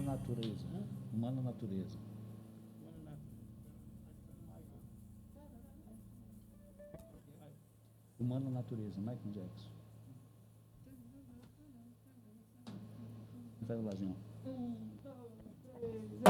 natureza. Humana natureza. Humana natureza, Michael Jackson. Vai lá, João. 1, 2, 3.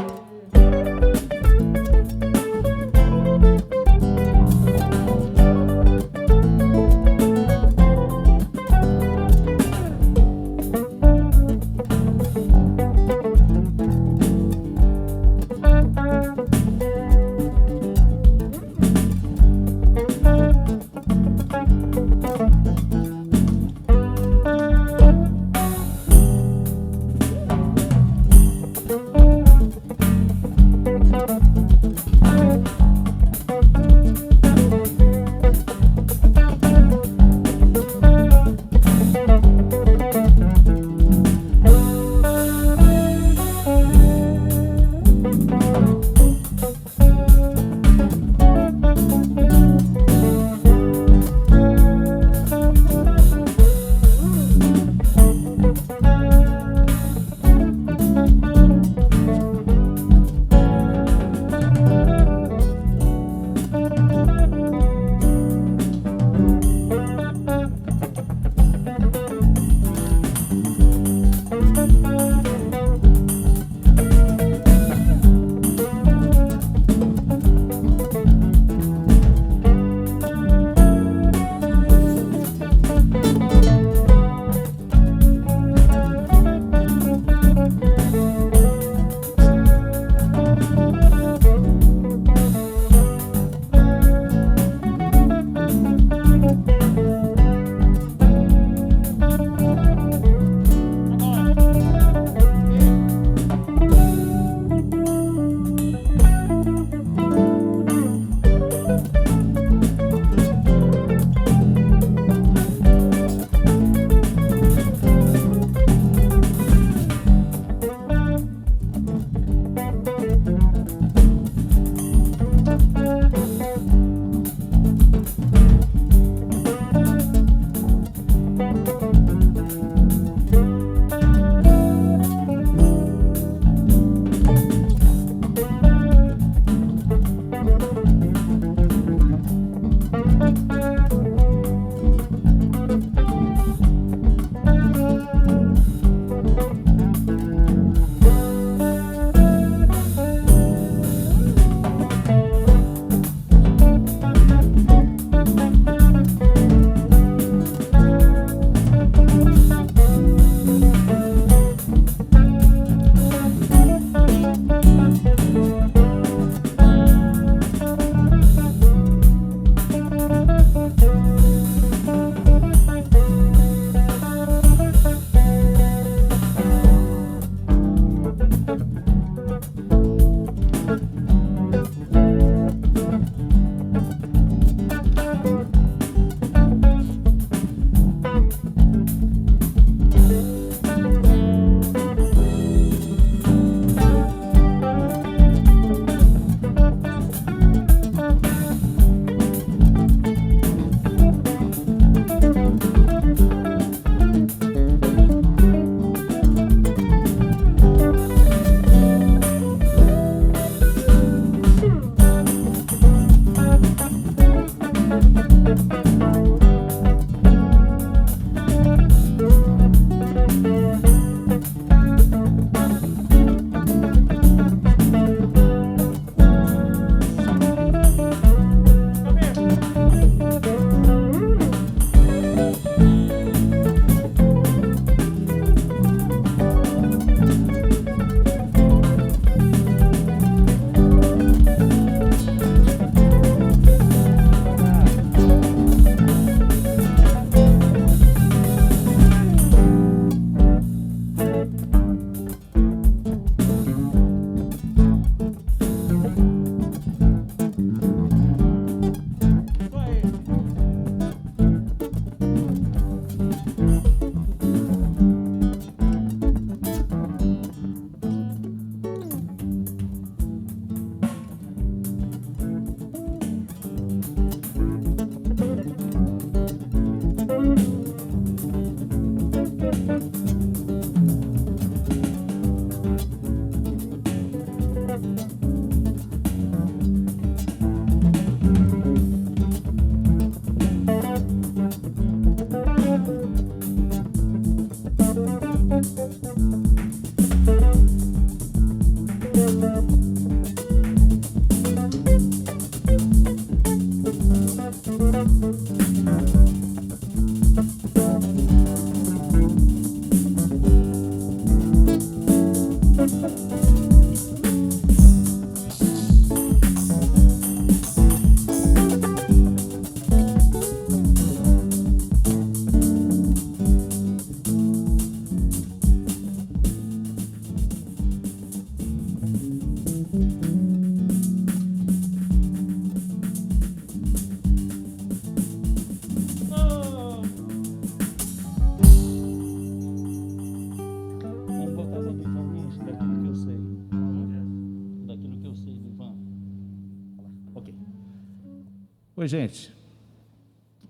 Oi, gente,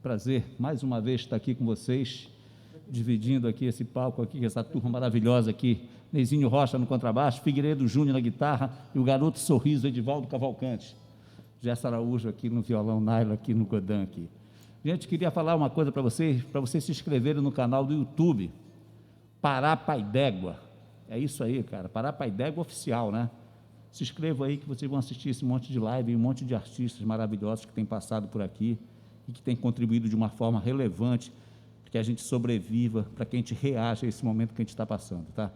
prazer mais uma vez estar aqui com vocês, dividindo aqui esse palco aqui, essa turma maravilhosa aqui, Neizinho Rocha no contrabaixo, Figueiredo Jr na guitarra e o garoto sorriso Edivaldo Cavalcante, Gerson Araújo aqui no violão, Naila aqui no godã aqui. Gente, queria falar uma coisa para vocês se inscreverem no canal do YouTube, Pará Pai d'Égua, é isso aí, cara, Pará Pai d'Égua oficial, né? Se inscrevam aí que vocês vão assistir esse monte de live e um monte de artistas maravilhosos que têm passado por aqui e que têm contribuído de uma forma relevante para que a gente sobreviva, para que a gente reaja a esse momento que a gente está passando, tá?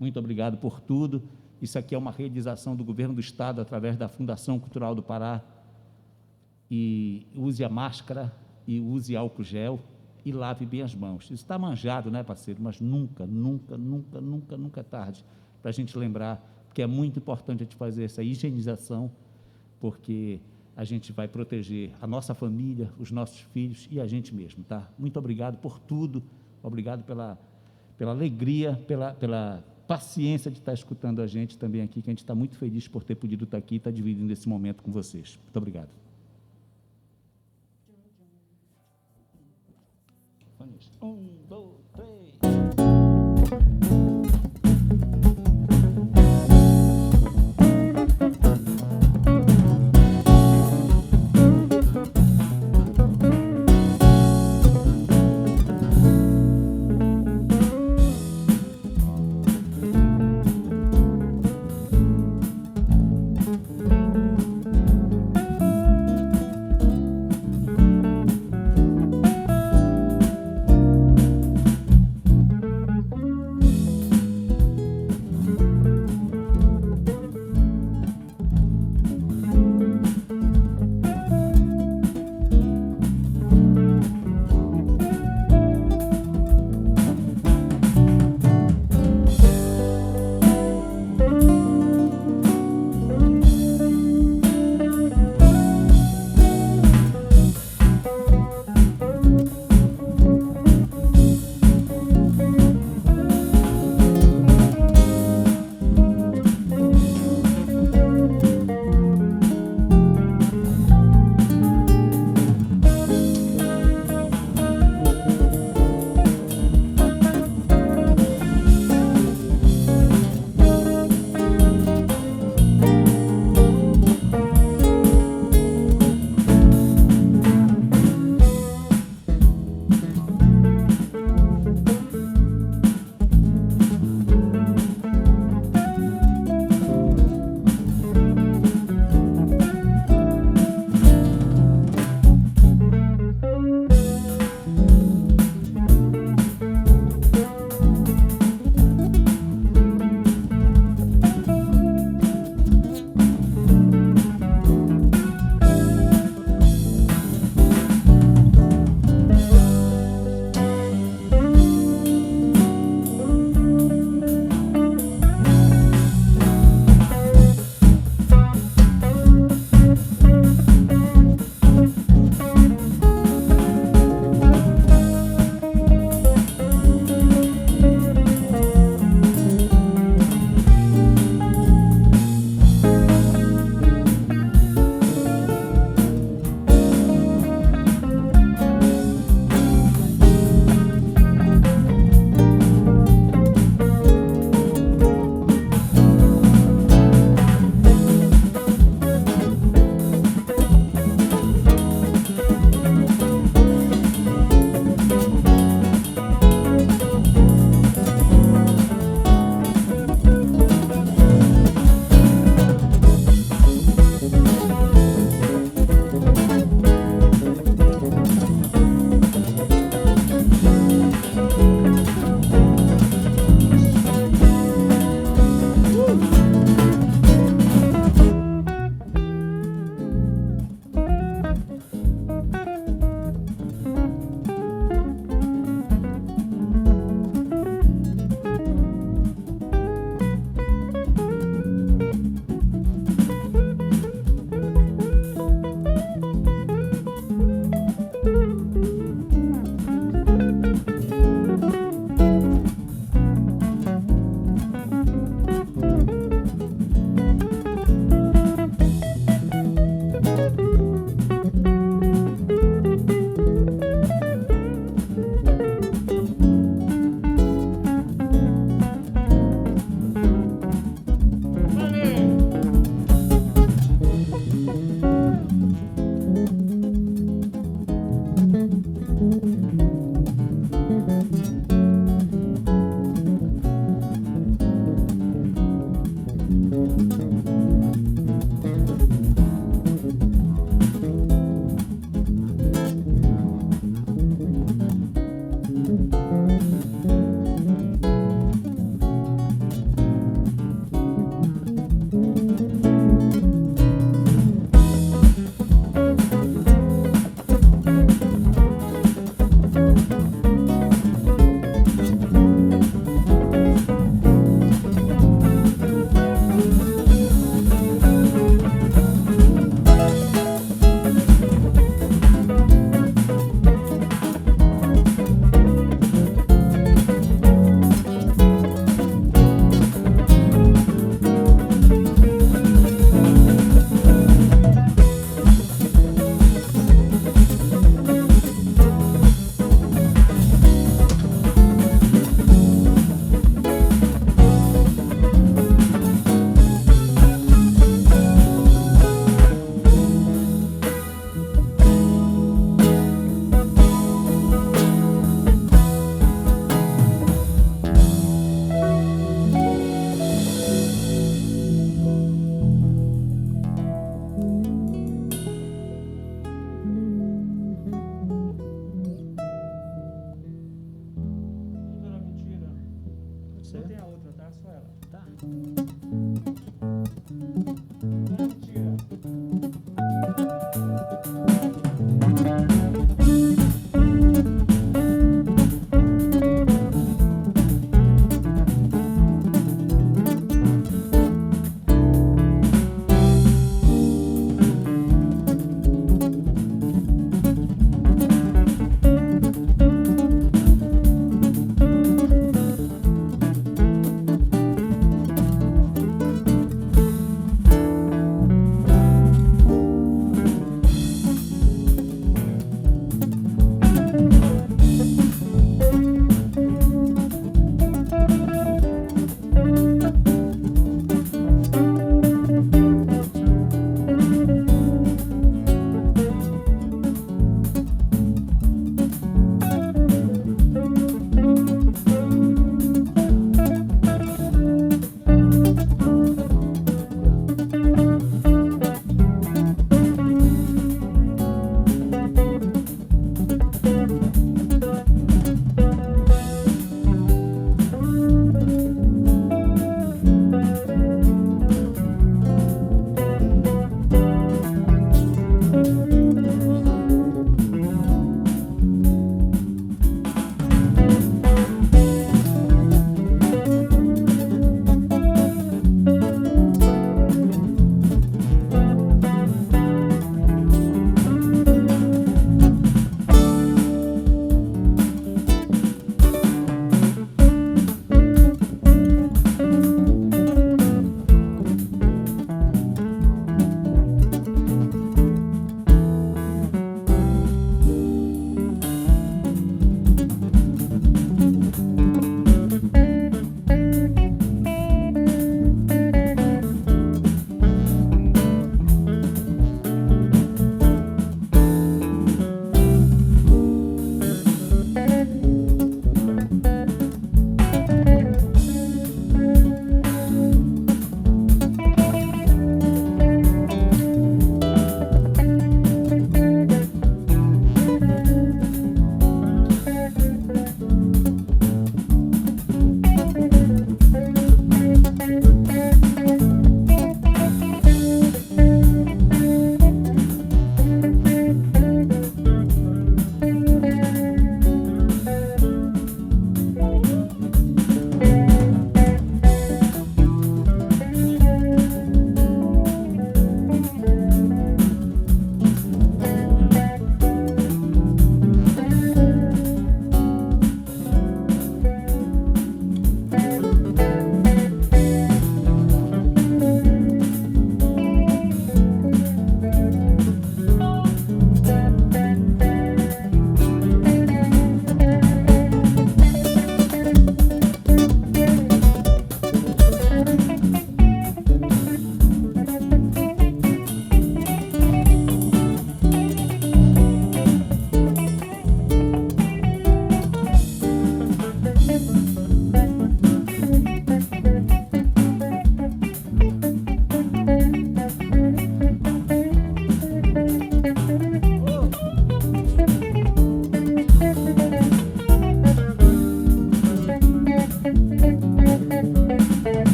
Muito obrigado por tudo. Isso aqui é uma realização do Governo do Estado através da Fundação Cultural do Pará. E use a máscara e use álcool gel e lave bem as mãos. Isso está manjado, né, parceiro? Mas nunca, nunca, nunca, nunca, nunca é tarde para a gente lembrar que é muito importante a gente fazer essa higienização, porque a gente vai proteger a nossa família, os nossos filhos e a gente mesmo, tá? Muito obrigado por tudo, obrigado pela alegria, pela paciência de estar escutando a gente também aqui, que a gente está muito feliz por ter podido estar aqui e estar dividindo esse momento com vocês. Muito obrigado. Um, dois, três.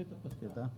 Aproveita para você, tá?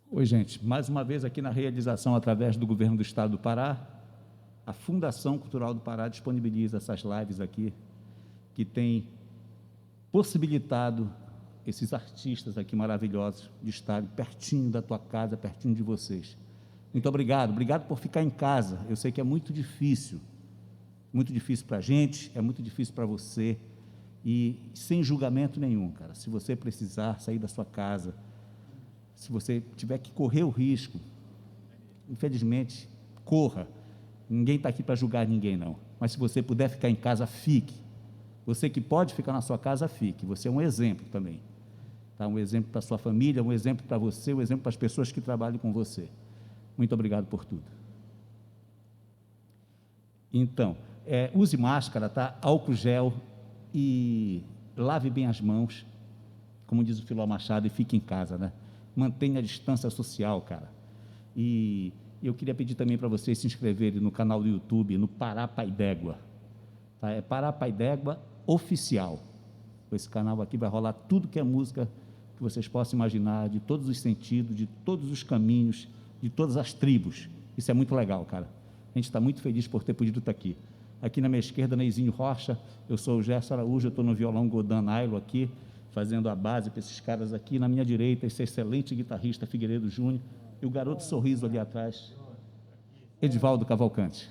Oi, gente, mais uma vez aqui na realização através do Governo do Estado do Pará, a Fundação Cultural do Pará disponibiliza essas lives aqui, que tem possibilitado esses artistas aqui maravilhosos de estarem pertinho da tua casa, pertinho de vocês. Muito obrigado, obrigado por ficar em casa. Eu sei que é muito difícil para a gente, é muito difícil para você, e sem julgamento nenhum, cara. Se você precisar sair da sua casa, se você tiver que correr o risco, infelizmente, corra. Ninguém está aqui para julgar ninguém, não. Mas se você puder ficar em casa, fique. Você que pode ficar na sua casa, fique. Você é um exemplo também. Tá? Um exemplo para a sua família, um exemplo para você, um exemplo para as pessoas que trabalham com você. Muito obrigado por tudo. Então, use máscara, tá? Álcool gel e lave bem as mãos, como diz o Filó Machado, e fique em casa, né? Mantenha a distância social, cara. E eu queria pedir também para vocês se inscreverem no canal do YouTube, no Pará Pai d'Égua, tá? É Pará Pai d'Égua Oficial. Esse canal aqui vai rolar tudo que é música que vocês possam imaginar, de todos os sentidos, de todos os caminhos, de todas as tribos. Isso é muito legal, cara. A gente está muito feliz por ter podido estar aqui. Aqui na minha esquerda, Neizinho Rocha, eu sou o Gerson Araújo, eu estou no violão Godin Nailo aqui, fazendo a base para esses caras aqui. Na minha direita, esse excelente guitarrista Figueiredo Jr, e o garoto sorriso ali atrás, Edivaldo Cavalcante.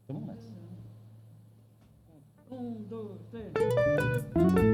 Então vamos nessa. 1, 2, 3.